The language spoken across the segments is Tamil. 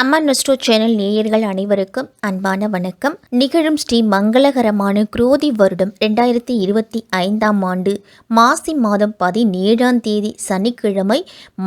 அம்மன் நஸ்டோ சேனல் நேயர்கள் அனைவருக்கும் அன்பான வணக்கம். நிகழும் ஸ்ரீ மங்களகரமான குரோதி வருடம் 2025 ஆண்டு மாசி மாதம் 17ஆம் தேதி சனிக்கிழமை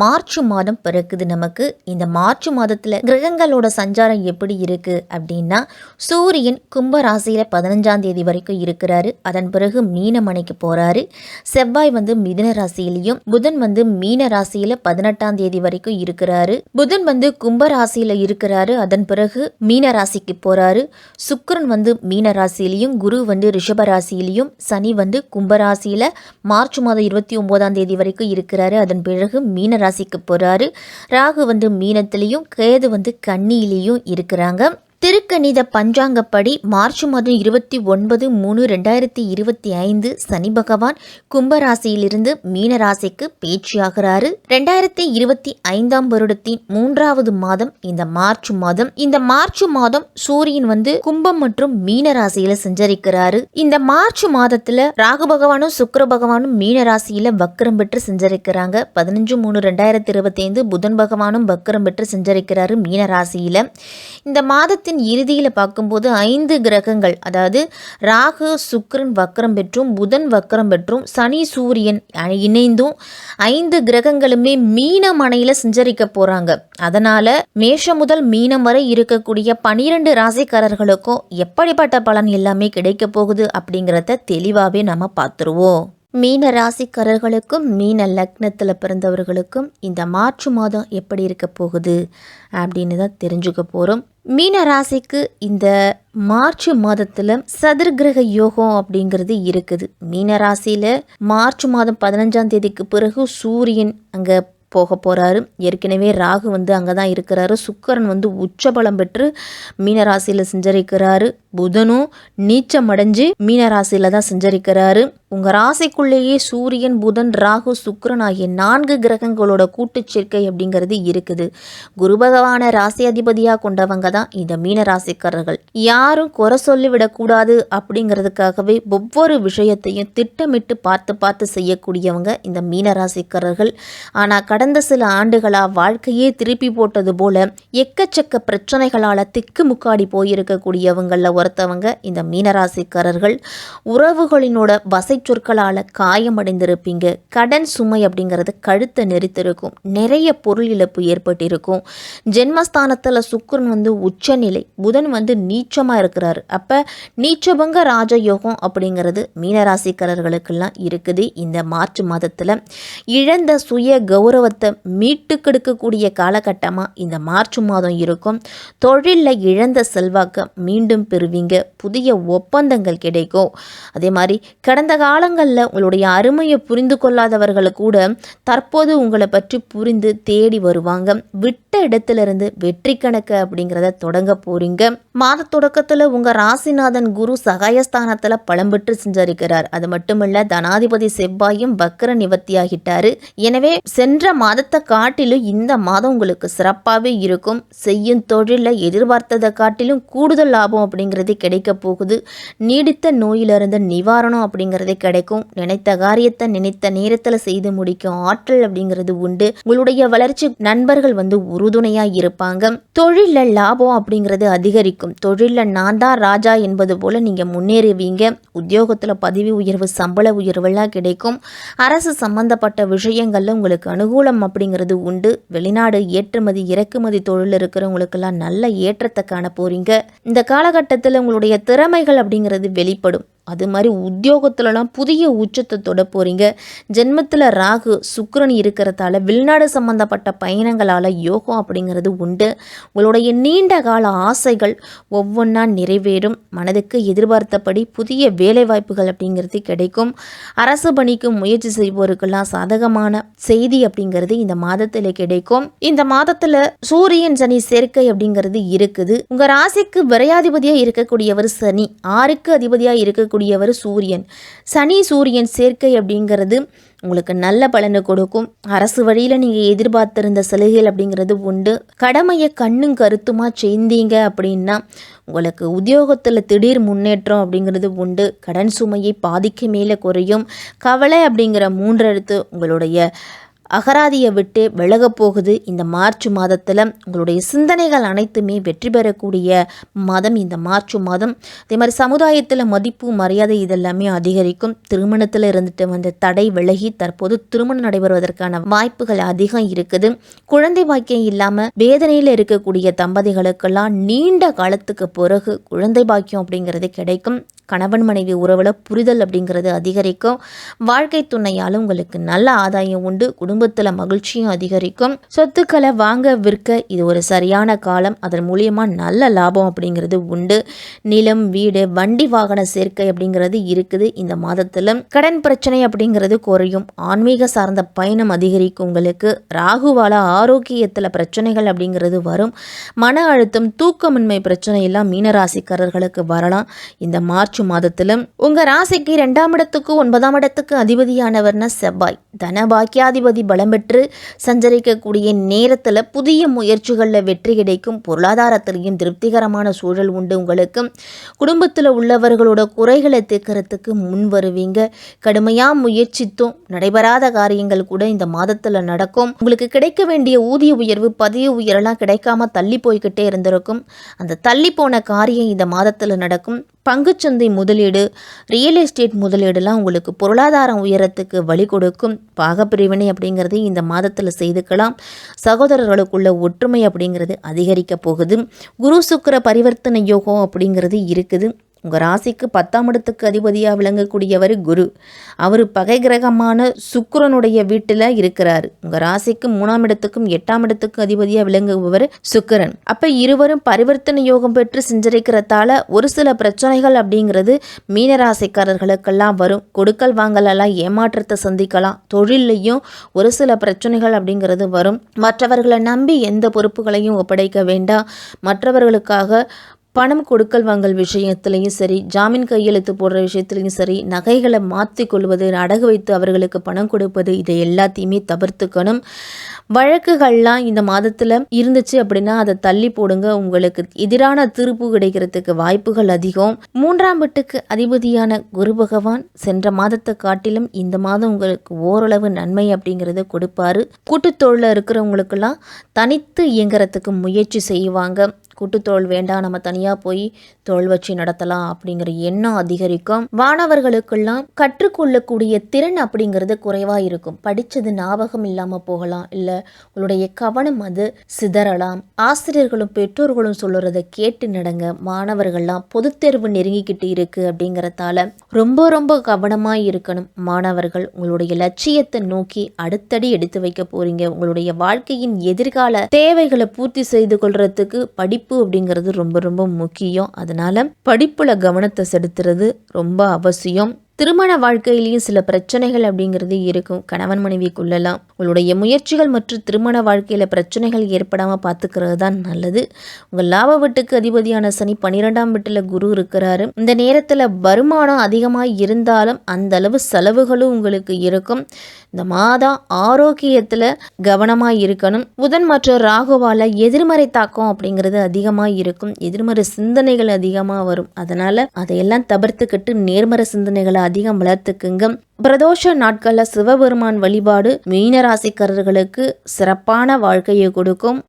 மார்ச் மாதம் பிறக்குது. நமக்கு இந்த மார்ச் மாதத்தில் கிரகங்களோட சஞ்சாரம் எப்படி இருக்கு அப்படின்னா, சூரியன் கும்ப ராசியில் 15ஆம் தேதி வரைக்கும் இருக்கிறாரு. அதன் பிறகு மீனமனைக்கு போறாரு. செவ்வாய் மிதுன ராசியிலையும், புதன் மீன ராசியில் 18ஆம் தேதி வரைக்கும் இருக்கிறாரு. புதன் கும்ப ராசியில் இருக்கிறாரு. அதன் பிறகு மீன ராசிக்கு போறாரு. சுக்கிரன் மீன ராசியிலையும், குரு ரிஷப ராசியிலையும், சனி கும்பராசியில மார்ச் மாதம் 29ஆம் தேதி வரைக்கும் இருக்கிறாரு. அதன் பிறகு மீன ராசிக்கு போறாரு. ராகு மீனத்திலையும், கேது கன்னியிலையும் இருக்கிறாங்க. திருக்கணித பஞ்சாங்கப்படி மார்ச் மாதம் 29/3/2025 சனி பகவான் கும்பராசியிலிருந்து மீனராசிக்கு பேச்சியாகிறாரு. 2025 வருடத்தின் 3வது மாதம் இந்த மார்ச் மாதம். இந்த மார்ச் மாதம் சூரியன் கும்பம் மற்றும் மீனராசியில சஞ்சரிக்கிறாரு. இந்த மார்ச் மாதத்துல ராகு பகவானும் சுக்கிர பகவானும் மீனராசியில வக்கரம் பெற்று சஞ்சரிக்கிறாங்க. 15/3/2025 புதன் பகவானும் வக்கரம் பெற்று சஞ்சரிக்கிறாரு மீனராசியில. இந்த மாதத்தின் இறுதியில் பார்க்கும்போது 5 கிரகங்கள், அதாவது ராகு சுக்கிரன் வக்கரம் பெற்றும், புதன் வக்கரம் பெற்றும், சனி சூரியன் இணைந்தும் 5 கிரகங்களுமே மீனமனையில் சஞ்சரிக்க போறாங்க. அதனால மேஷம் முதல் மீனம் வரை இருக்கக்கூடிய 12 ராசிக்காரர்களுக்கும் எப்படிப்பட்ட பலன் எல்லாமே கிடைக்க போகுது அப்படிங்கிறத தெளிவாகவே நம்ம பார்த்துருவோம். மீன ராசிக்காரர்களுக்கும் மீன லக்னத்தில் பிறந்தவர்களுக்கும் இந்த மார்ச் மாதம் எப்படி இருக்க போகுது அப்படின்னு தான் தெரிஞ்சுக்க போகிறோம். மீன ராசிக்கு இந்த மார்ச் மாதத்தில் சதுர்கிரக யோகம் அப்படிங்கிறது இருக்குது. மீன ராசியில் மார்ச் மாதம் 15ஆம் தேதிக்கு பிறகு சூரியன் அங்கே போக போகிறாரு. ஏற்கனவே ராகு அங்கே தான் இருக்கிறாரு. சுக்கிரன் உச்சபலம் பெற்று மீனராசியில் சஞ்சரிக்கிறாரு. புதனும் நீச்சம் அடைஞ்சு மீனராசியில் தான் சஞ்சரிக்கிறாரு. உங்கள் ராசிக்குள்ளேயே சூரியன், புதன், ராகு, சுக்கிரன் ஆகிய 4 கிரகங்களோட கூட்டு சேர்க்கை அப்படிங்கிறது இருக்குது. குரு பகவான ராசி அதிபதியாக கொண்டவங்க தான் இந்த மீனராசிக்காரர்கள். யாரும் குறை சொல்லிவிடக்கூடாது அப்படிங்கிறதுக்காகவே ஒவ்வொரு விஷயத்தையும் திட்டமிட்டு பார்த்து செய்யக்கூடியவங்க இந்த மீனராசிக்காரர்கள். ஆனால் கடந்த சில ஆண்டுகளாக வாழ்க்கையே திருப்பி போட்டது போல எக்கச்சக்க பிரச்சனைகளால் திக்குமுக்காடி போயிருக்கக்கூடியவங்களில் ஒருத்தவங்க இந்த மீனராசிக்காரர்கள். உறவுகளினோட வசை சொற்களால் காயமடைந்திருப்பீங்க. கடன் சுமை அப்படிங்கிறது கழுத்தை நெரித்திருக்கும். நிறைய பொருள் இழப்பு ஏற்பட்டிருக்கும். ஜென்மஸ்தானத்தில் சுக்கிரன் உச்சநிலை, புதன் நீச்சமாக இருக்கிறாரு. அப்போ நீச்சபங்க ராஜயோகம் அப்படிங்கிறது மீனராசிக்காரர்களுக்கெல்லாம் இருக்குது. இந்த மார்ச் மாதத்தில் இழந்த சுய கௌரவத்தை மீட்டு கெடுக்கக்கூடிய காலகட்டமாக இந்த மார்ச் மாதம் இருக்கும். தொழிலில் இழந்த செல்வாக்க மீண்டும் பெறுவீங்க. புதிய ஒப்பந்தங்கள் கிடைக்கும். அதே மாதிரி கடந்த காலங்களில் உங்களுடைய அருமையை புரிந்து கொள்ளாதவர்கள் கூட தற்போது உங்களை பற்றி புரிந்து தேடி வருவாங்க. விட்ட இடத்திலிருந்து வெற்றி கணக்கு அப்படிங்கிறத தொடங்க போறீங்க. மாத தொடக்கத்தில் உங்கள் ராசிநாதன் குரு சகாயஸ்தானத்தில் பலம் பெற்று செஞ்சிருக்கிறார். அது மட்டுமல்ல, தனாதிபதி செவ்வாயும் வக்கர நிவர்த்தியாகிட்டாரு. எனவே சென்ற மாதத்தை காட்டிலும் இந்த மாதம் உங்களுக்கு சிறப்பாகவே இருக்கும். செய்யும் தொழிலில் எதிர்பார்த்ததை காட்டிலும் கூடுதல் லாபம் அப்படிங்கிறது கிடைக்க போகுது. நீடித்த நோயிலிருந்து நிவாரணம் அப்படிங்கிறது கிடைக்கும். நினைத்த காரியத்தை நினைத்த நேரத்தில் செய்து முடிக்கும் ஆற்றல் அப்படிங்கிறது உண்டு. உங்களுடைய வளர்ச்சி நண்பர்கள் உறுதுணையா இருப்பாங்க. தொழிலில் லாபம் அப்படிங்கிறது அதிகரிக்கும். தொழிலில் நான் தான் ராஜா என்பது போல நீங்க முன்னேறுவீங்க. உத்தியோகத்தில் பதவி உயர்வு, சம்பள உயர்வெல்லாம் கிடைக்கும். அரசு சம்பந்தப்பட்ட விஷயங்கள்ல உங்களுக்கு அனுகூலம் அப்படிங்கிறது உண்டு. வெளிநாடு ஏற்றுமதி இறக்குமதி தொழில் இருக்கிறவங்களுக்கெல்லாம் நல்ல ஏற்றத்தை காண போறீங்க. இந்த காலகட்டத்தில் உங்களுடைய திறமைகள் அப்படிங்கிறது வெளிப்படும். அது மாதிரி உத்தியோகத்துலலாம் புதிய உச்சத்தை தொட போகிறீங்க. ஜென்மத்தில் ராகு சுக்கிரன் இருக்கிறதால வெளிநாடு சம்பந்தப்பட்ட பயணங்களால் யோகம் அப்படிங்கிறது உண்டு. உங்களுடைய நீண்ட கால ஆசைகள் ஒவ்வொன்றா நிறைவேறும். மனதுக்கு எதிர்பார்த்தபடி புதிய வேலைவாய்ப்புகள் அப்படிங்கிறது கிடைக்கும். அரசு பணிக்கு முயற்சி செய்வோருக்கெல்லாம் சாதகமான செய்தி அப்படிங்கிறது இந்த மாதத்தில் கிடைக்கும். இந்த மாதத்தில் சூரியன் சனி சேர்க்கை அப்படிங்கிறது இருக்குது. உங்கள் ராசிக்கு விரையாதிபதியாக இருக்கக்கூடியவர் சனி, 6க்கு அதிபதியாக இருக்கக்கூடியவர் சூரியன். சனி சூரியன் சேர்க்கை அப்படிங்கிறது உங்களுக்கு நல்ல பலனை கொடுக்கும். அரசு வழியில் நீங்கள் எதிர்பார்த்திருந்த சலுகைகள் அப்படிங்கிறது உண்டு. கடமையை கண்ணும் கருத்துமா செய்தீங்க அப்படின்னா உங்களுக்கு உத்தியோகத்தில் திடீர் முன்னேற்றம் அப்படிங்கிறது உண்டு. கடன் சுமையை பாதிக்கு மேலே குறையும். கவலை அப்படிங்கிற 3 எழுத்து உங்களுடைய அகராதியை விட்டு விலக போகுது. இந்த மார்ச் மாதத்தில் உங்களுடைய சிந்தனைகள் அனைத்துமே வெற்றி பெறக்கூடிய மாதம் இந்த மார்ச் மாதம். அதே மாதிரி சமுதாயத்தில் மதிப்பு மரியாதை இதெல்லாமே அதிகரிக்கும். திருமணத்தில் இருந்துட்டு வந்த தடை விலகி தற்போது திருமணம் நடைபெறுவதற்கான வாய்ப்புகள் அதிகம் இருக்குது. குழந்தை பாக்கியம் இல்லாமல் வேதனையில் இருக்கக்கூடிய தம்பதிகளுக்கெல்லாம் நீண்ட காலத்துக்கு பிறகு குழந்தை பாக்கியம் அப்படிங்கிறது கிடைக்கும். கணவன் மனைவி உறவில் புரிதல் அப்படிங்கிறது அதிகரிக்கும். வாழ்க்கை துணையால் உங்களுக்கு நல்ல ஆதாயம் உண்டு. குடும்பத்தில் மகிழ்ச்சியும் அதிகரிக்கும். சொத்துக்களை வாங்க விற்க இது ஒரு சரியான காலம். அதன் மூலியமாக நல்ல லாபம் அப்படிங்கிறது உண்டு. நிலம், வீடு, வண்டி வாகன சேர்க்கை அப்படிங்கிறது இருக்குது. இந்த மாதத்தில் கடன் பிரச்சனை அப்படிங்கிறது குறையும். ஆன்மீக சார்ந்த பயணம் அதிகரிக்கும். உங்களுக்கு ராகுவால ஆரோக்கியத்தில் பிரச்சனைகள் அப்படிங்கிறது வரும். மன அழுத்தம், தூக்கமின்மை பிரச்சனை எல்லாம் மீனராசிக்காரர்களுக்கு வரலாம். இந்த மார்ச் மாதத்தில் உங்க ராசிக்கு 2ஆம் இடத்துக்கு 9ஆம் இடத்துக்கு அதிபதியானவர்னா செவ்வாய். தன பாக்கியாதிபதி பலம் பெற்று சஞ்சரிக்கக்கூடிய நேரத்தில் புதிய முயற்சிகளில் வெற்றி கிடைக்கும். பொருளாதாரத்திலையும் திருப்திகரமான சூழல் உண்டு. உங்களுக்கு குடும்பத்தில் உள்ளவர்களோட குறைகளை தீர்க்கறதுக்கு முன் வருவீங்க. கடுமையாக முயற்சித்தும் நடைபெறாத காரியங்கள் கூட இந்த மாதத்தில் நடக்கும். உங்களுக்கு கிடைக்க வேண்டிய ஊதிய உயர்வு, பதவி உயரெல்லாம் கிடைக்காம தள்ளி போய்கிட்டே இருந்திருக்கும். அந்த தள்ளி போன காரியம் இந்த மாதத்தில் நடக்கும். பங்குச்சந்தை முதலீடு, ரியல் எஸ்டேட் முதலீடுலாம் உங்களுக்கு பொருளாதாரம் உயரத்துக்கு வழி கொடுக்கும். பாகப்பிரிவினை அப்படிங்கிறது இந்த மாதத்தில் செய்துக்கலாம். சகோதரர்களுக்குள்ள ஒற்றுமை அப்படிங்கிறது அதிகரிக்க போகுது. குரு சுக்கிர பரிவர்த்தனை யோகம் அப்படிங்கிறது இருக்குது. உங்கள் ராசிக்கு 10ஆம் இடத்துக்கு அதிபதியாக விளங்கக்கூடியவர் குரு. அவர் பகை கிரகமான சுக்கிரனுடைய வீட்டில் இருக்கிறார். உங்கள் ராசிக்கு 3ஆம் இடத்துக்கும் 8ஆம் இடத்துக்கு அதிபதியாக விளங்குபவர் சுக்கிரன். அப்போ இருவரும் பரிவர்த்தனை யோகம் பெற்று செஞ்சரிக்கிறதால ஒரு சில பிரச்சனைகள் அப்படிங்கிறது மீனராசிக்காரர்களுக்கெல்லாம் வரும். கொடுக்கல் வாங்கலெல்லாம் ஏமாற்றத்தை சந்திக்கலாம். தொழிலையும் ஒரு சில பிரச்சனைகள் அப்படிங்கிறது வரும். மற்றவர்களை நம்பி எந்த பொறுப்புகளையும் ஒப்படைக்க வேண்டாம். மற்றவர்களுக்காக பணம் கொடுக்கல் வாங்கல் விஷயத்துலையும் சரி, ஜாமீன் கையெழுத்து போடுற விஷயத்துலையும் சரி, நகைகளை மாற்றி கொள்வது, அடகு வைத்து அவர்களுக்கு பணம் கொடுப்பது, இதை எல்லாத்தையுமே தவிர்த்துக்கணும். வழக்குகள்லாம் இந்த மாதத்தில் இருந்துச்சு அப்படின்னா அதை தள்ளி போடுங்க. உங்களுக்கு எதிரான தீர்ப்பு கிடைக்கிறதுக்கு வாய்ப்புகள் அதிகம். 3ஆம் வீட்டுக்கு அதிபதியான குரு பகவான் சென்ற மாதத்தை காட்டிலும் இந்த மாதம் உங்களுக்கு ஓரளவு நன்மை அப்படிங்கிறத கொடுப்பாரு. கூட்டுத்தொழில் இருக்கிறவங்களுக்கெல்லாம் தனித்து இயங்குறதுக்கு முயற்சி செய்வாங்க. கூட்டுத்தொழில் வேண்டாம், நம்ம தனியாக போய் தொழில் வச்சு நடத்தலாம் அப்படிங்கிற எண்ணம் அதிகரிக்கும். மாணவர்களுக்கெல்லாம் கற்றுக்கொள்ளக்கூடிய திறன் அப்படிங்கிறது குறைவாக இருக்கும். படித்தது ஞாபகம் இல்லாமல் போகலாம். இல்லை உங்களுடைய கவனம் அது சிதறலாம். ஆசிரியர்களும் பெற்றோர்களும் சொல்லுறதை கேட்டு நடங்க. மாணவர்கள்லாம் பொதுத் தேர்வு நெருங்கிக்கிட்டு இருக்குது அப்படிங்கிறதால ரொம்ப ரொம்ப கவனமாக இருக்கணும். மாணவர்கள் உங்களுடைய லட்சியத்தை நோக்கி அடுத்தடி எடுத்து வைக்க போறீங்க. உங்களுடைய வாழ்க்கையின் எதிர்கால தேவைகளை பூர்த்தி செய்து கொள்றதுக்கு படிப்பு அப்படிங்கிறது ரொம்ப ரொம்ப முக்கியம். அதனால படிப்புல கவனத்தை செலுத்துறது ரொம்ப அவசியம். திருமண வாழ்க்கையிலையும் சில பிரச்சனைகள் அப்படிங்கிறது இருக்கும். கணவன் மனைவிக்குள்ளலாம் உங்களுடைய முயற்சிகள் மற்றும் திருமண வாழ்க்கையில் பிரச்சனைகள் ஏற்படாமல் பார்த்துக்கிறது தான் நல்லது. உங்கள் லாப வீட்டுக்கு அதிபதியான சனி 12ஆம் வீட்டில் குரு இருக்கிறாரு. இந்த நேரத்தில் வருமானம் அதிகமாக இருந்தாலும் அந்த அளவு செலவுகளும் உங்களுக்கு இருக்கும். இந்த மாதம் ஆரோக்கியத்தில் கவனமாக இருக்கணும். புதன் மற்றும் ராகுவால் எதிர்மறை தாக்கம் அப்படிங்கிறது அதிகமாக இருக்கும். எதிர்மறை சிந்தனைகள் அதிகமாக வரும். அதனால் அதையெல்லாம் தவிர்த்துக்கிட்டு நேர்மறை சிந்தனைகளை அதிகம் வளர்த்துக்குங்க. பிரதோஷ நாட்களில் சிவபெருமான் வழிபாடு மீனராசிக்காரர்களுக்கு சிறப்பான வாழ்க்கையை கொடுக்கும்.